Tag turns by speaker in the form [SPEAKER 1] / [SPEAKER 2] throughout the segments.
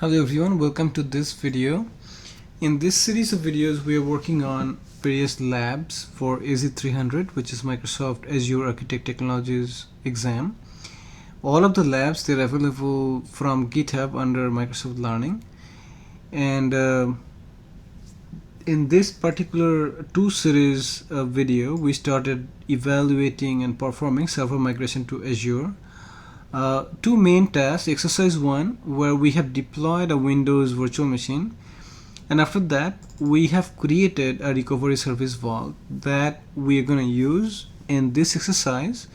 [SPEAKER 1] Hello everyone, welcome to this video. In this series of videos we are working on various labs for AZ300, which is Microsoft Azure Architect Technologies exam. All of the labs, they're available from GitHub under Microsoft Learning, and in this particular two series video we started evaluating and performing server migration to Azure. Two main tasks: exercise 1, where we have deployed a Windows virtual machine, and after that we have created a recovery service vault that we are going to use in this exercise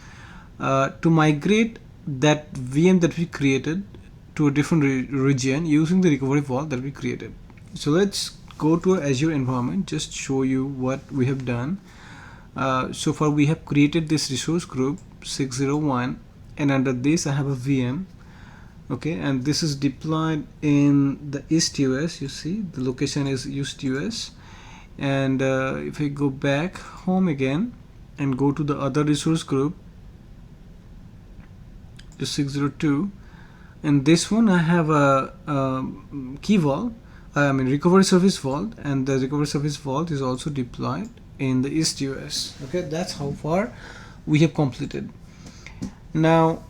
[SPEAKER 1] to migrate that VM that we created to a different region using the recovery vault that we created. So let's go to our Azure environment, just show you what we have done. So far we have created this resource group 601, and under this I have a VM, okay, and this is deployed in the East US. You see the location is East US, and if I go back home again and go to the other resource group, the 602, and this one I have a key vault, recovery service vault, and the recovery service vault is also deployed in the East US. Okay, that's how far we have completed. Now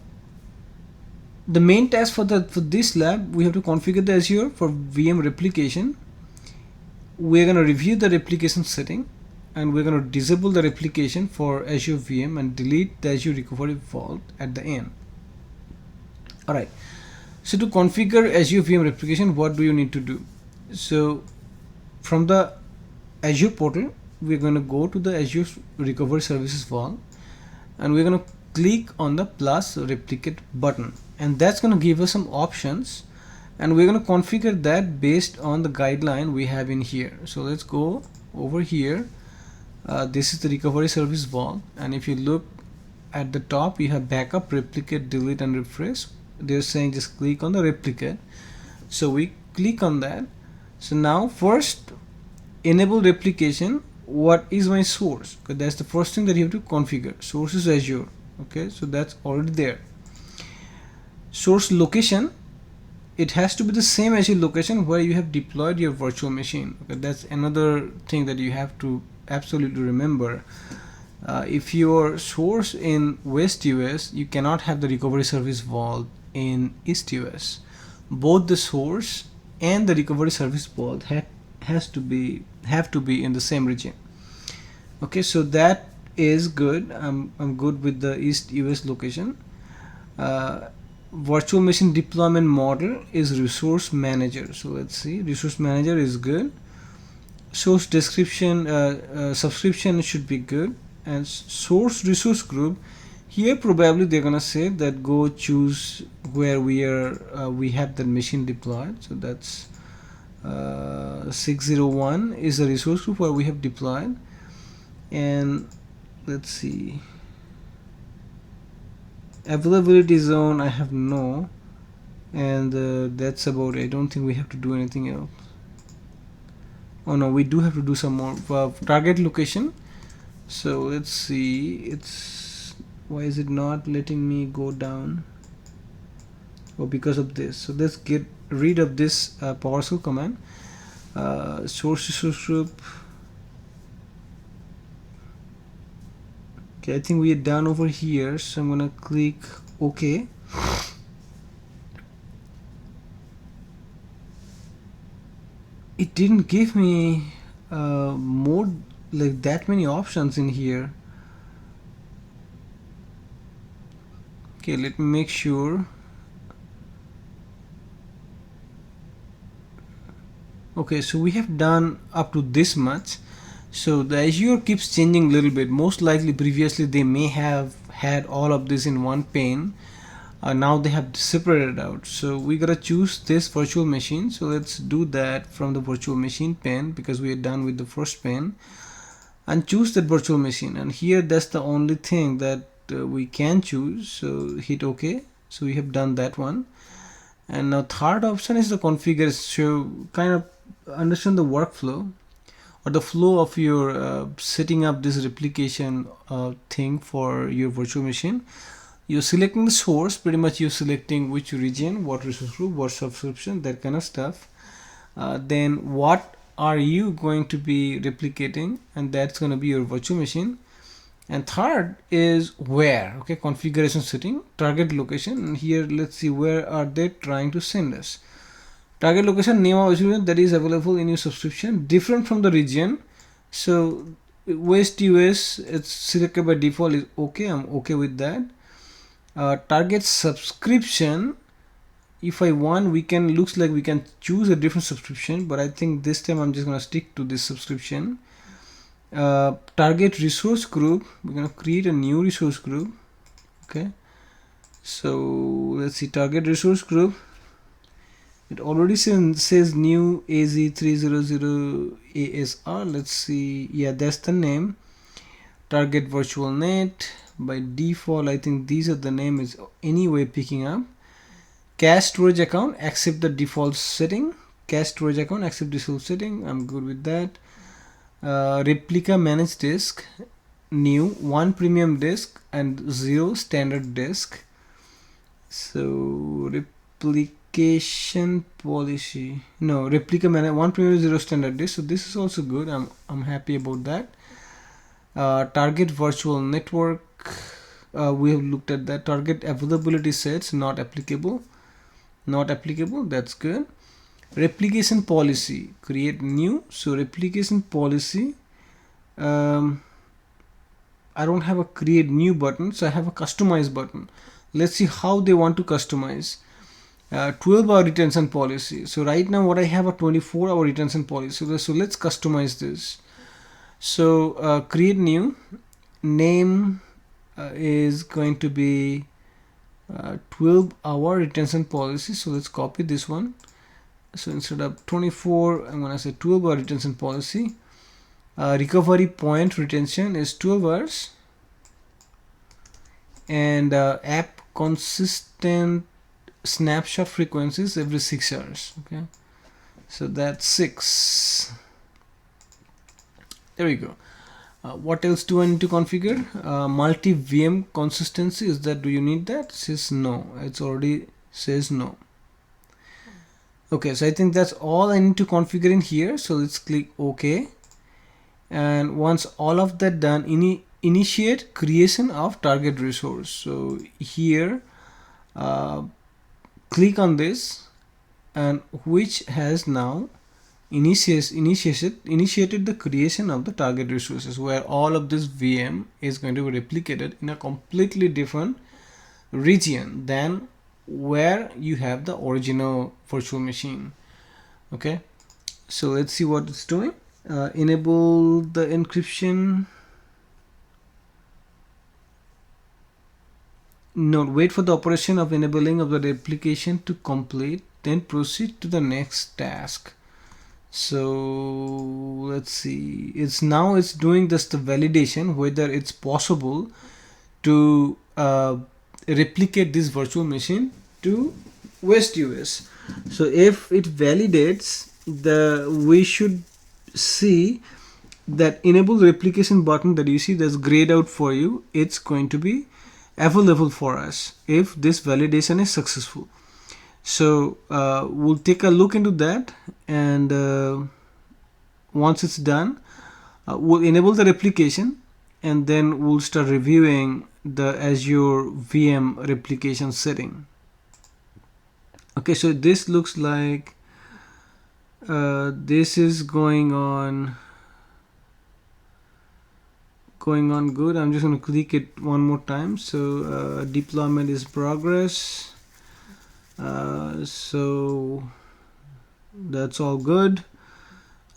[SPEAKER 1] the main task for this lab, we have to configure the Azure for VM replication. We're going to review the replication setting, and we're going to disable the replication for Azure VM and delete the Azure Recovery Vault at the end. Alright, so to configure Azure VM replication, what do you need to do? So from the Azure portal, we're going to go to the Azure Recovery Services vault, and we're going to click on the plus replicate button, and that's going to give us some options, and we're going to configure that based on the guideline we have in here. So let's go over here. This is the recovery service vault, and if you look at the top, you have backup, replicate, delete, and refresh. They're saying just click on the replicate, so we click on that. So now first, enable replication. What is my source? Because that's the first thing that you have to configure. Source is Azure. Okay, so that's already there. Source location, it has to be the same Azure location where you have deployed your virtual machine. Okay, that's another thing that you have to absolutely remember. If your source in West US, you cannot have the recovery service vault in East US. Both the source and the recovery service vault have to be in the same region. Okay, so that is good. I'm good with the East US location. Virtual machine deployment model is resource manager. So let's see, resource manager is good. Source description, subscription should be good, and source resource group, here probably they're gonna say that go choose where we have the machine deployed. So that's 601 is the resource group where we have deployed. And let's see, availability zone I have no, and that's about it. I don't think we have to do anything else. Oh no, we do have to do some more. Target location, so let's see, it's, why is it not letting me go down? Oh, because of this. So let's get rid of this PowerShell command. Source resource group. Okay, I think we are done over here, so I'm gonna click OK. It didn't give me more, like that many options in here. Okay, let me make sure. Okay, so we have done up to this much. So the Azure keeps changing a little bit. Most likely previously they may have had all of this in one pane. Now they have separated out. So we gotta choose this virtual machine. So let's do that from the virtual machine pane, because we are done with the first pane, and choose that virtual machine. And here that's the only thing that we can choose. So hit OK. So we have done that one. And now third option is the configure. So kind of understand the workflow or the flow of your setting up this replication thing for your virtual machine. You're selecting the source, pretty much you're selecting which region, what resource group, what subscription, that kind of stuff. Then what are you going to be replicating, and that's going to be your virtual machine. And third is where, okay, configuration setting, target location, and here let's see where are they trying to send us. Target location, name of Azure that is available in your subscription, different from the region. So West US, it's selected by default, is okay. I'm okay with that. Target subscription, if I want, we can, looks like we can choose a different subscription, but I think this time I'm just gonna stick to this subscription. Target resource group, we're gonna create a new resource group. Okay, so let's see, target resource group, it already says new AZ300 ASR. Let's see, yeah, that's the name. Target virtual net, by default I think these are the name is anyway picking up. Cache storage account, accept the default setting. Cache storage account, accept default setting, I'm good with that. Replica managed disk, new, 1 premium disk and 0 standard disk. So replication policy, no, replica manage, 1 premium, 0 standard disk. So this is also good. I'm happy about that. Target virtual network, we have looked at that. Target availability sets, not applicable, that's good. Replication policy, create new. So replication policy, I don't have a create new button, so I have a customize button. Let's see how they want to customize. 12-hour retention policy. So right now what I have a 24-hour retention policy. So let's customize this. So create new, name is going to be 12-hour retention policy. So let's copy this one. So instead of 24, I'm gonna say 12-hour retention policy. Recovery point retention is 12 hours, and app consistent snapshot frequencies every 6 hours. Okay, so that's 6. There we go. What else do I need to configure? Multi VM consistency, is that, do you need that? It says no, it's already says no. Okay, so I think that's all I need to configure in here. So let's click OK, and once all of that done, initiate creation of target resource. So here click on this, and which has now initiated the creation of the target resources, where all of this VM is going to be replicated in a completely different region than where you have the original virtual machine. Okay, so let's see what it's doing. Enable the encryption. No, wait for the operation of enabling of the replication to complete, then proceed to the next task. So let's see, it's doing just the validation whether it's possible to replicate this virtual machine to West US. So if it validates, we should see that enable replication button that you see that's grayed out for you, it's going to be available for us if this validation is successful. So we'll take a look into that, and once it's done, we'll enable the replication, and then we'll start reviewing the Azure VM replication setting. Okay, so this looks like this is going on good. I'm just going to click it one more time. So deployment is progress. So that's all good.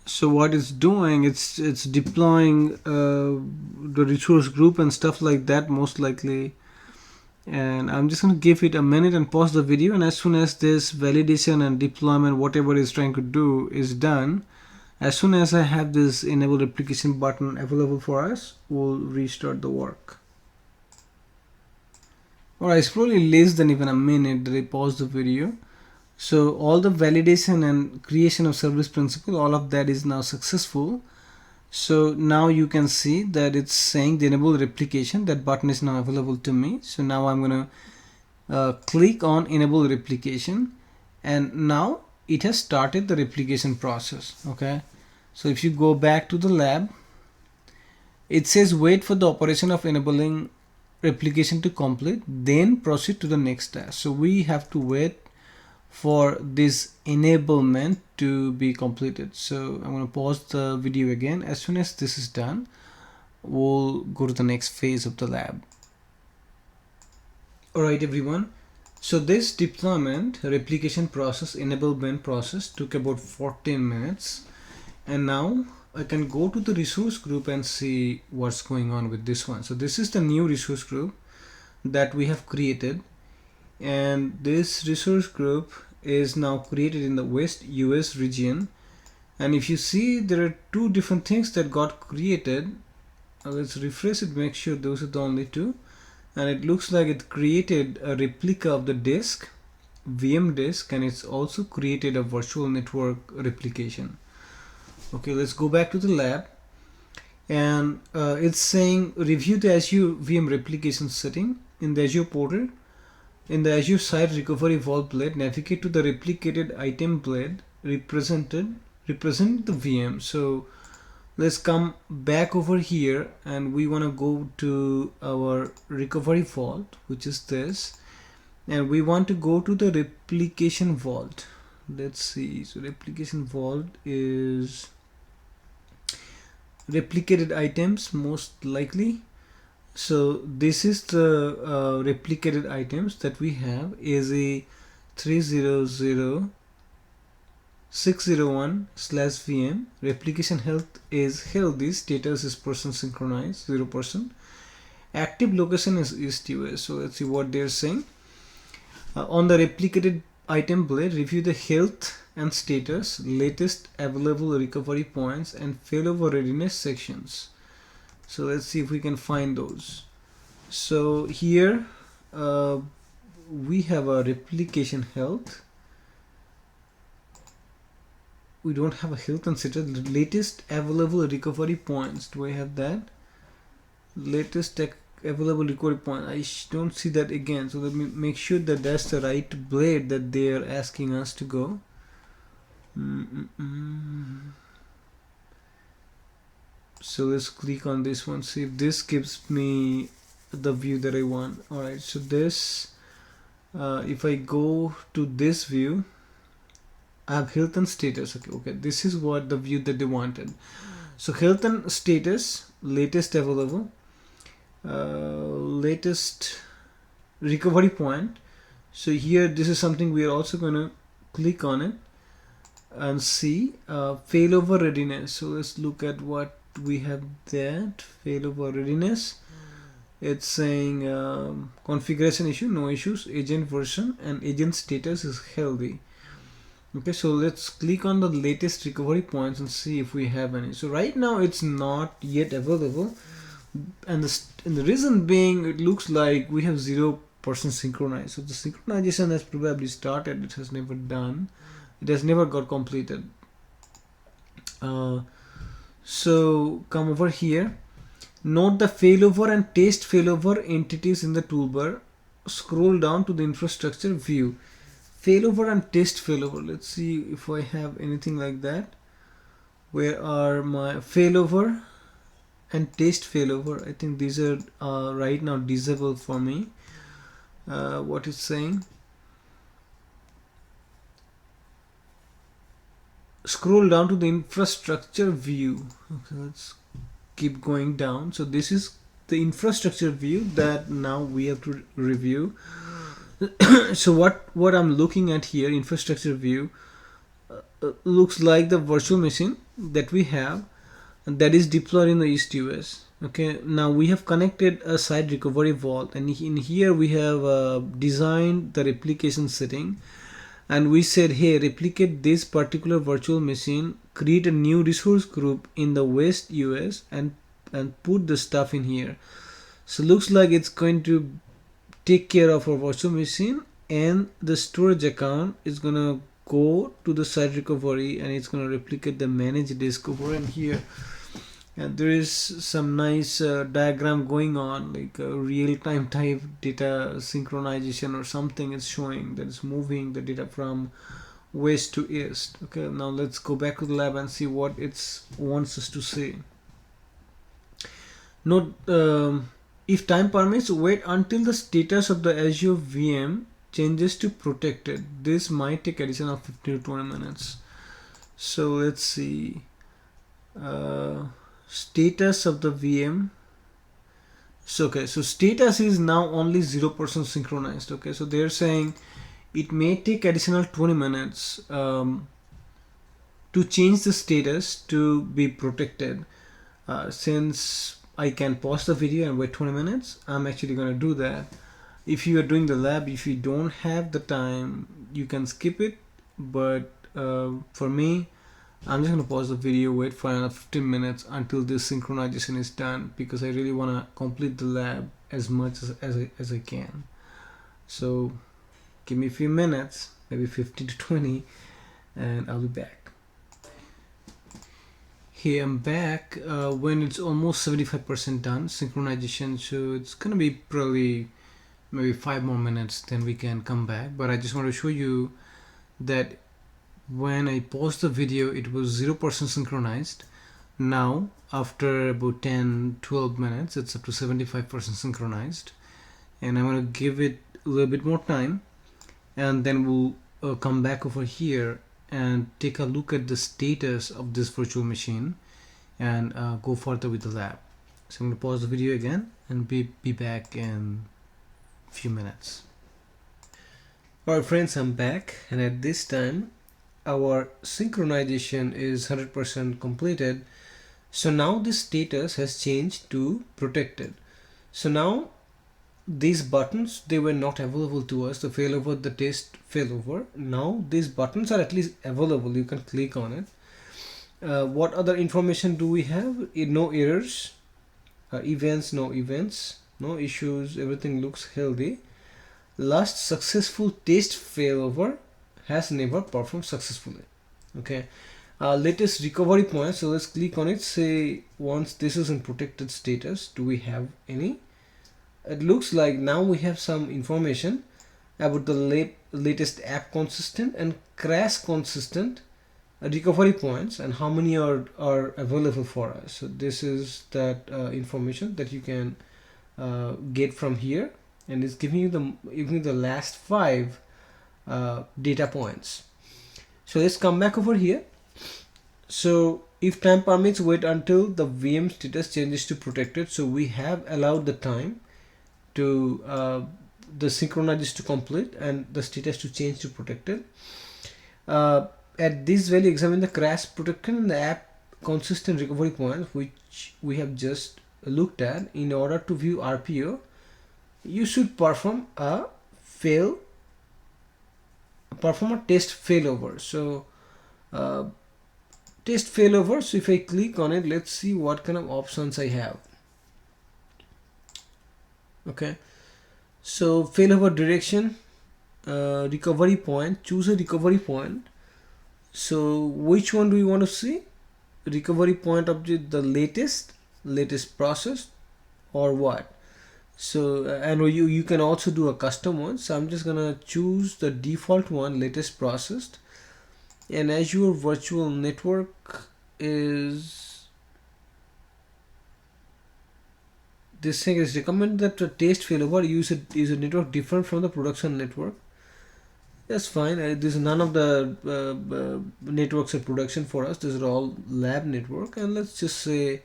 [SPEAKER 1] So what it's doing, it's deploying the resource group and stuff like that, most likely. And I'm just going to give it a minute and pause the video, and as soon as this validation and deployment, whatever it's trying to do, is done, as soon as I have this enable replication button available for us, we'll restart the work. Alright, it's probably less than even a minute that I paused the video. So all the validation and creation of service principal, all of that is now successful. So now you can see that it's saying the enable replication. That button is now available to me. So now I'm gonna click on enable replication, and now it has started the replication process. Okay, so if you go back to the lab, it says wait for the operation of enabling replication to complete, then proceed to the next task. So we have to wait for this enablement to be completed. So I'm going to pause the video again. As soon as this is done, we'll go to the next phase of the lab. Alright everyone, so this deployment replication process, enablement process, took about 14 minutes, and now I can go to the resource group and see what's going on with this one. So this is the new resource group that we have created, and this resource group is now created in the West US region. And if you see, there are two different things that got created. Let's refresh it, make sure those are the only two. And it looks like it created a replica of the disk, VM disk, and it's also created a virtual network replication. Okay, let's go back to the lab, and it's saying review the Azure VM replication setting in the Azure portal. In the Azure Site Recovery Vault blade, navigate to the replicated item blade represent the VM. So let's come back over here, and we want to go to our recovery vault, which is this, and we want to go to the replication vault. Let's see, so replication vault is replicated items most likely. So this is the replicated items that we have is a 300.601/VM. Replication health is healthy, status is person synchronized 0%. Active location is East US. So let's see what they're saying. On the replicated item blade, review the health and status, latest available recovery points, and failover readiness sections. So let's see if we can find those. So here we have a replication health. We don't have a health and status. Latest available recovery points. Do I have that? Latest available recovery point. I don't see that again. So let me make sure that that's the right blade that they are asking us to go. So let's click on this one, see if this gives me the view that I want. Alright, so this if I go to this view, I have health and status. Okay, this is what the view that they wanted. So health and status, latest available, latest recovery point. So here this is something we are also going to click on it and see failover readiness. So let's look at what we have. That failover readiness, it's saying configuration issue, no issues, agent version, and agent status is healthy. Okay, so let's click on the latest recovery points and see if we have any. So right now it's not yet available, and the reason being, it looks like we have 0% synchronized. So the synchronization has probably started, it has never done, it has never got completed. So come over here, note the failover and test failover entities in the toolbar, scroll down to the infrastructure view, failover and test failover. Let's see if I have anything like that. Where are my failover and test failover? I think these are right now disabled for me. What it's saying, scroll down to the infrastructure view. Okay, let's keep going down. So this is the infrastructure view that now we have to review. So what I'm looking at here, infrastructure view, looks like the virtual machine that we have that is deployed in the East US. Okay, now we have connected a site recovery vault, and in here we have designed the replication setting, and we said, hey, replicate this particular virtual machine, create a new resource group in the West US, and put the stuff in here. So looks like it's going to take care of our virtual machine, and the storage account is gonna go to the site recovery, and it's gonna replicate the managed disk over in here. and there is some nice diagram going on, like a real-time type data synchronization or something is showing that is moving the data from west to east. Okay, now let's go back to the lab and see what it wants us to see. Note, if time permits, wait until the status of the Azure VM changes to protected. This might take addition of 15 to 20 minutes. So let's see. Status of the VM. So okay, so status is now only 0% synchronized. Okay, so they're saying it may take additional 20 minutes to change the status to be protected. Since I can pause the video and wait 20 minutes, I'm actually going to do that. If you are doing the lab, if you don't have the time, you can skip it, but for me, I'm just going to pause the video, wait for another 15 minutes until this synchronization is done, because I really want to complete the lab as much as I can. So give me a few minutes, maybe 15 to 20, and I'll be back. Here I'm back when it's almost 75% done synchronization, so it's gonna be probably maybe 5 more minutes, then we can come back. But I just want to show you that when I paused the video, it was 0% synchronized. Now after about 10-12 minutes, it's up to 75% synchronized, and I'm gonna give it a little bit more time, and then we'll come back over here and take a look at the status of this virtual machine and go further with the lab. So I'm going to pause the video again and be back in a few minutes. Alright friends, I'm back, and at this time our synchronization is 100% completed. So now the status has changed to protected. So now these buttons, they were not available to us, the failover, the test failover. Now these buttons are at least available, you can click on it. What other information do we have? No errors, events, no issues, everything looks healthy. Last successful test failover has never performed successfully. Okay, latest recovery point, so let's click on it. Say once this is in protected status, do we have any? It looks like now we have some information about the latest app consistent and crash consistent recovery points and how many are available for us. So this is that information that you can get from here, and it's giving you the last 5 data points. So let's come back over here. So if time permits, wait until the VM status changes to protected. So we have allowed the time to the synchronization to complete and the status to change to protected. At this value, examine the crash protected and the app consistent recovery points, which we have just looked at. In order to view RPO, you should perform a test failover. So test failover. So if I click on it, let's see what kind of options I have. Okay, so failover direction, recovery point, choose a recovery point. So which one do we want to see? Recovery point object, the latest process, or what? So and you can also do a custom one. So I'm just gonna choose the default one, latest processed. And Azure virtual network is, this thing is recommended that the test failover use a network different from the production network. That's fine. This is none of the networks in production for us. These are all lab network, and let's just say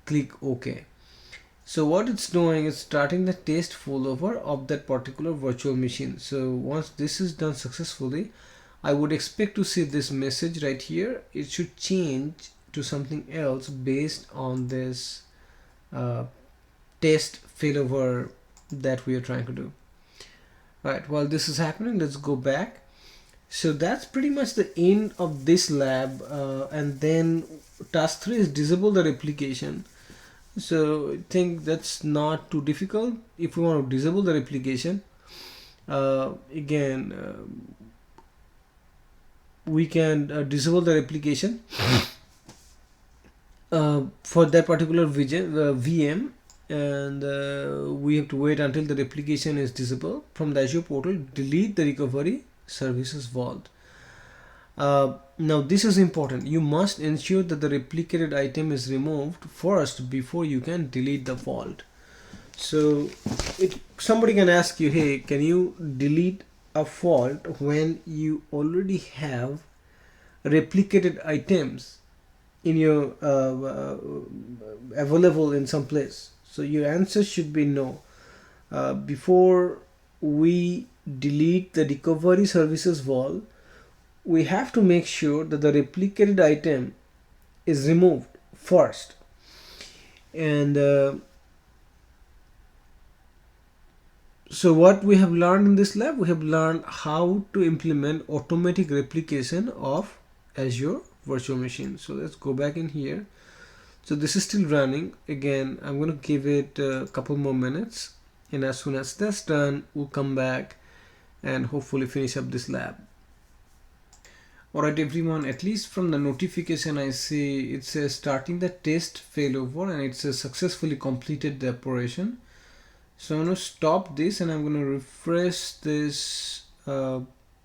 [SPEAKER 1] click OK. So what it's doing is starting the test failover of that particular virtual machine. So once this is done successfully, I would expect to see this message right here. It should change to something else based on this test failover that we are trying to do. Right, while this is happening, let's go back. So that's pretty much the end of this lab, and then task 3 is disable the replication. So I think that's not too difficult. If we want to disable the replication, again we can disable the replication for that particular VM, and we have to wait until the replication is disabled. From the Azure portal, delete the recovery services vault. Now this is important. You must ensure that the replicated item is removed first before you can delete the vault. So somebody can ask you, hey, can you delete a vault when you already have replicated items in your available in some place? So your answer should be no. Before we delete the recovery services vault, we have to make sure that the replicated item is removed first. And so what we have learned in this lab, we have learned how to implement automatic replication of Azure virtual machine. So let's go back in here. So this is still running. Again, I'm going to give it a couple more minutes, and as soon as that's done, we'll come back and hopefully finish up this lab. Alright everyone, at least from the notification I see it says starting the test failover, and it says successfully completed the operation. So I'm going to stop this and I'm going to refresh this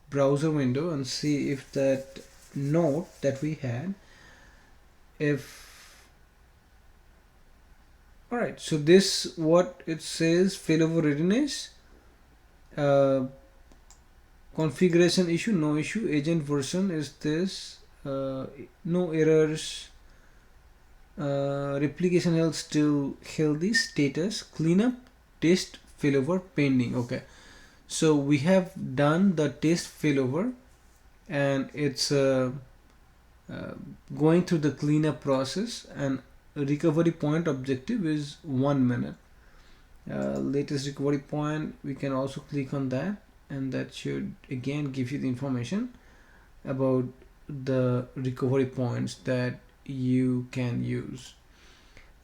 [SPEAKER 1] browser window and see if that note that we had, alright, so this what it says: failover readiness, configuration issue, no issue, agent version is this, no errors, replication health still healthy, status cleanup, test failover pending. Okay, so we have done the test failover and it's going through the cleanup process, and recovery point objective is 1 minute. Latest recovery point, we can also click on that, and that should again give you the information about the recovery points that you can use.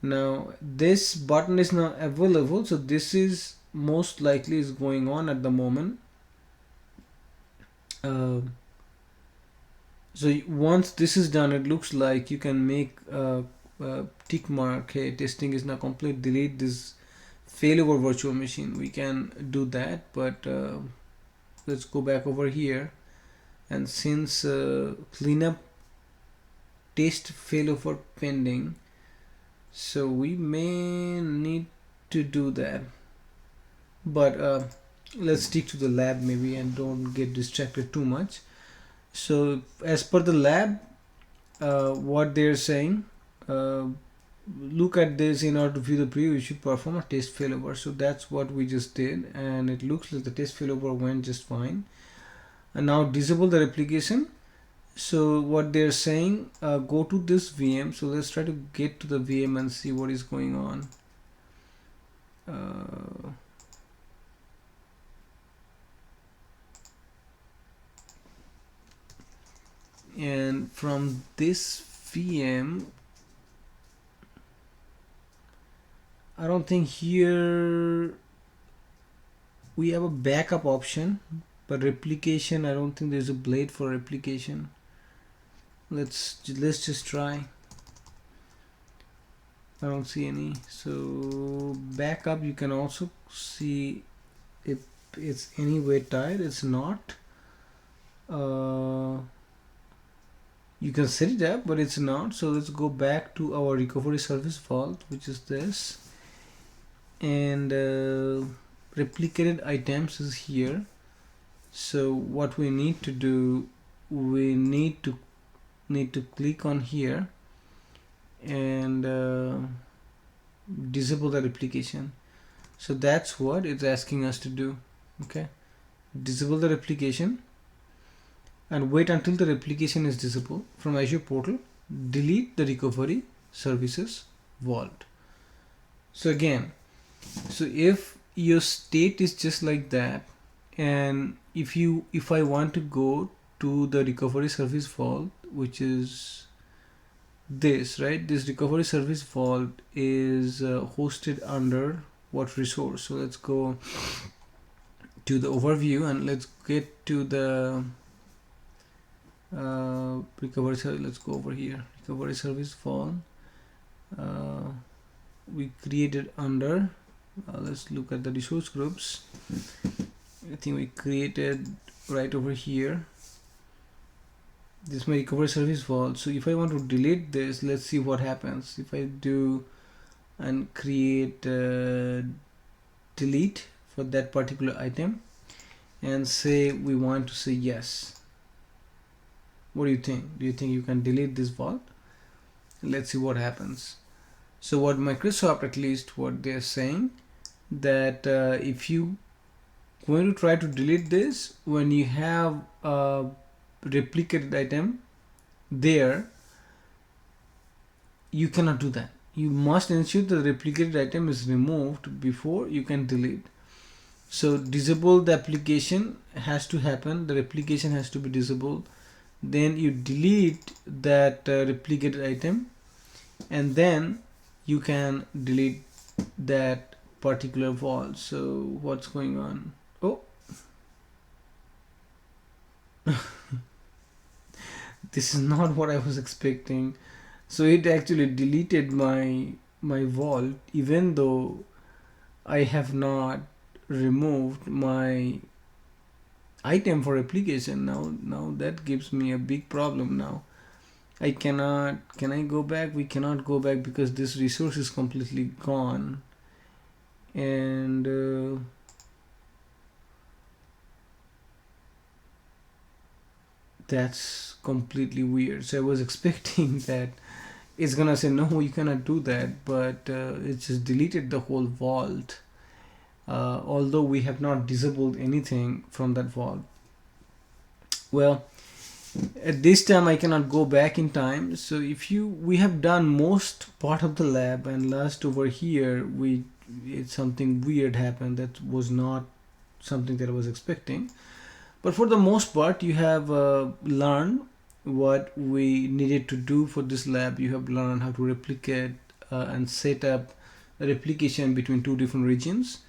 [SPEAKER 1] Now this button is now available, so this is most likely is going on at the moment. So once this is done, it looks like you can make a tick mark, hey, testing is now complete, delete this failover virtual machine. We can do that, but let's go back over here, and since cleanup test failover pending, so we may need to do that, but let's stick to the lab maybe and don't get distracted too much. So as per the lab, what they're saying, look at this, in order to view the preview you should perform a test failover. So that's what we just did, and it looks like the test failover went just fine. And now disable the replication. So what they're saying, go to this VM. So let's try to get to the VM and see what is going on. And from this VM, I don't think here we have a backup option, but replication, I don't think there's a blade for replication. Let's just try. I don't see any. So backup, you can also see if it's anyway tied. It's not. You can set it up, but it's not. So let's go back to our recovery service vault, which is this, and replicated items is here. So what we need to do, we need to click on here and disable the replication. So that's what it's asking us to do. Okay, disable the replication and wait until the replication is disabled. From Azure portal, delete the recovery services vault. So again, so if your state is just like that, and if I want to go to the recovery service vault, which is this, right? This recovery service vault is hosted under what resource? So let's go to the overview and let's get to the recovery service. Let's go over here, recovery service vault, we created under, let's look at the resource groups. I think we created right over here. This is my recovery service vault. So if I want to delete this, let's see what happens. If I do and create delete for that particular item and say we want to say yes, what do you think? Do you think you can delete this vault? Let's see what happens. So what Microsoft, at least what they're saying, that if you going to try to delete this, when you have a replicated item there, you cannot do that. You must ensure the replicated item is removed before you can delete. So disable the application has to happen, the replication has to be disabled, then you delete that replicated item, and then you can delete that particular vault. So what's going on? Oh, this is not what I was expecting. So it actually deleted my vault even though I have not removed my item for application. Now that gives me a big problem. Now I cannot, can I go back? We cannot go back because this resource is completely gone. And that's completely weird. So I was expecting that it's gonna say no, you cannot do that, but it just deleted the whole vault, although we have not disabled anything from that vault. Well, at this time I cannot go back in time. So if we have done most part of the lab, and last over here something weird happened that was not something that I was expecting. But for the most part, you have learned what we needed to do for this lab. You have learned how to replicate and set up a replication between two different regions,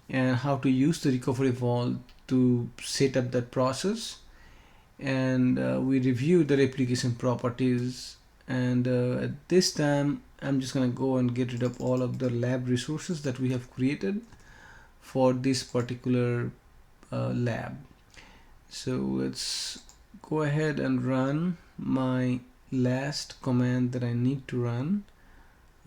[SPEAKER 1] and how to use the recovery vault to set up that process. And we reviewed the replication properties, and at this time I'm just gonna go and get rid of all of the lab resources that we have created for this particular lab. So let's go ahead and run my last command that I need to run.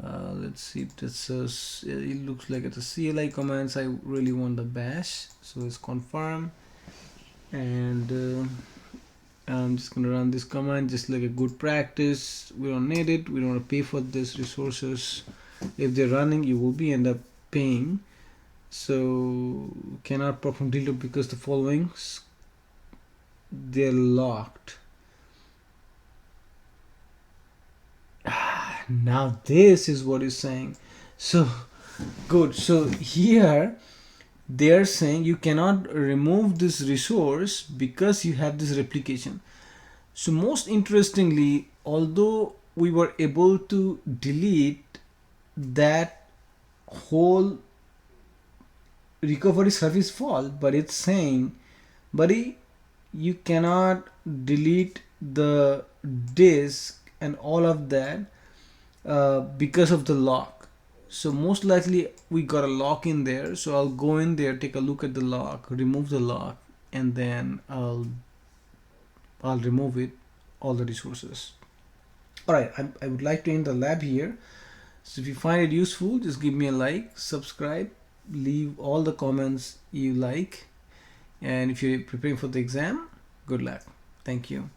[SPEAKER 1] Let's see if this is, it looks like it's a CLI commands. I really want the bash, so let's confirm, and I'm just gonna run this command just like a good practice. We don't need it, we don't want to pay for these resources. If they're running, you will be end up paying. So cannot perform delete because the following, they're locked. Now this is what it's saying. So good. So here they're saying you cannot remove this resource because you have this replication. So most interestingly, although we were able to delete that whole recovery service vault, but it's saying, buddy, you cannot delete the disk and all of that because of the lock. So most likely we got a lock in there. So I'll go in there, take a look at the lock, remove the lock, and then I'll remove it, all the resources. All right, I would like to end the lab here. So if you find it useful, just give me a like, subscribe, leave all the comments you like. And if you're preparing for the exam, good luck. Thank you.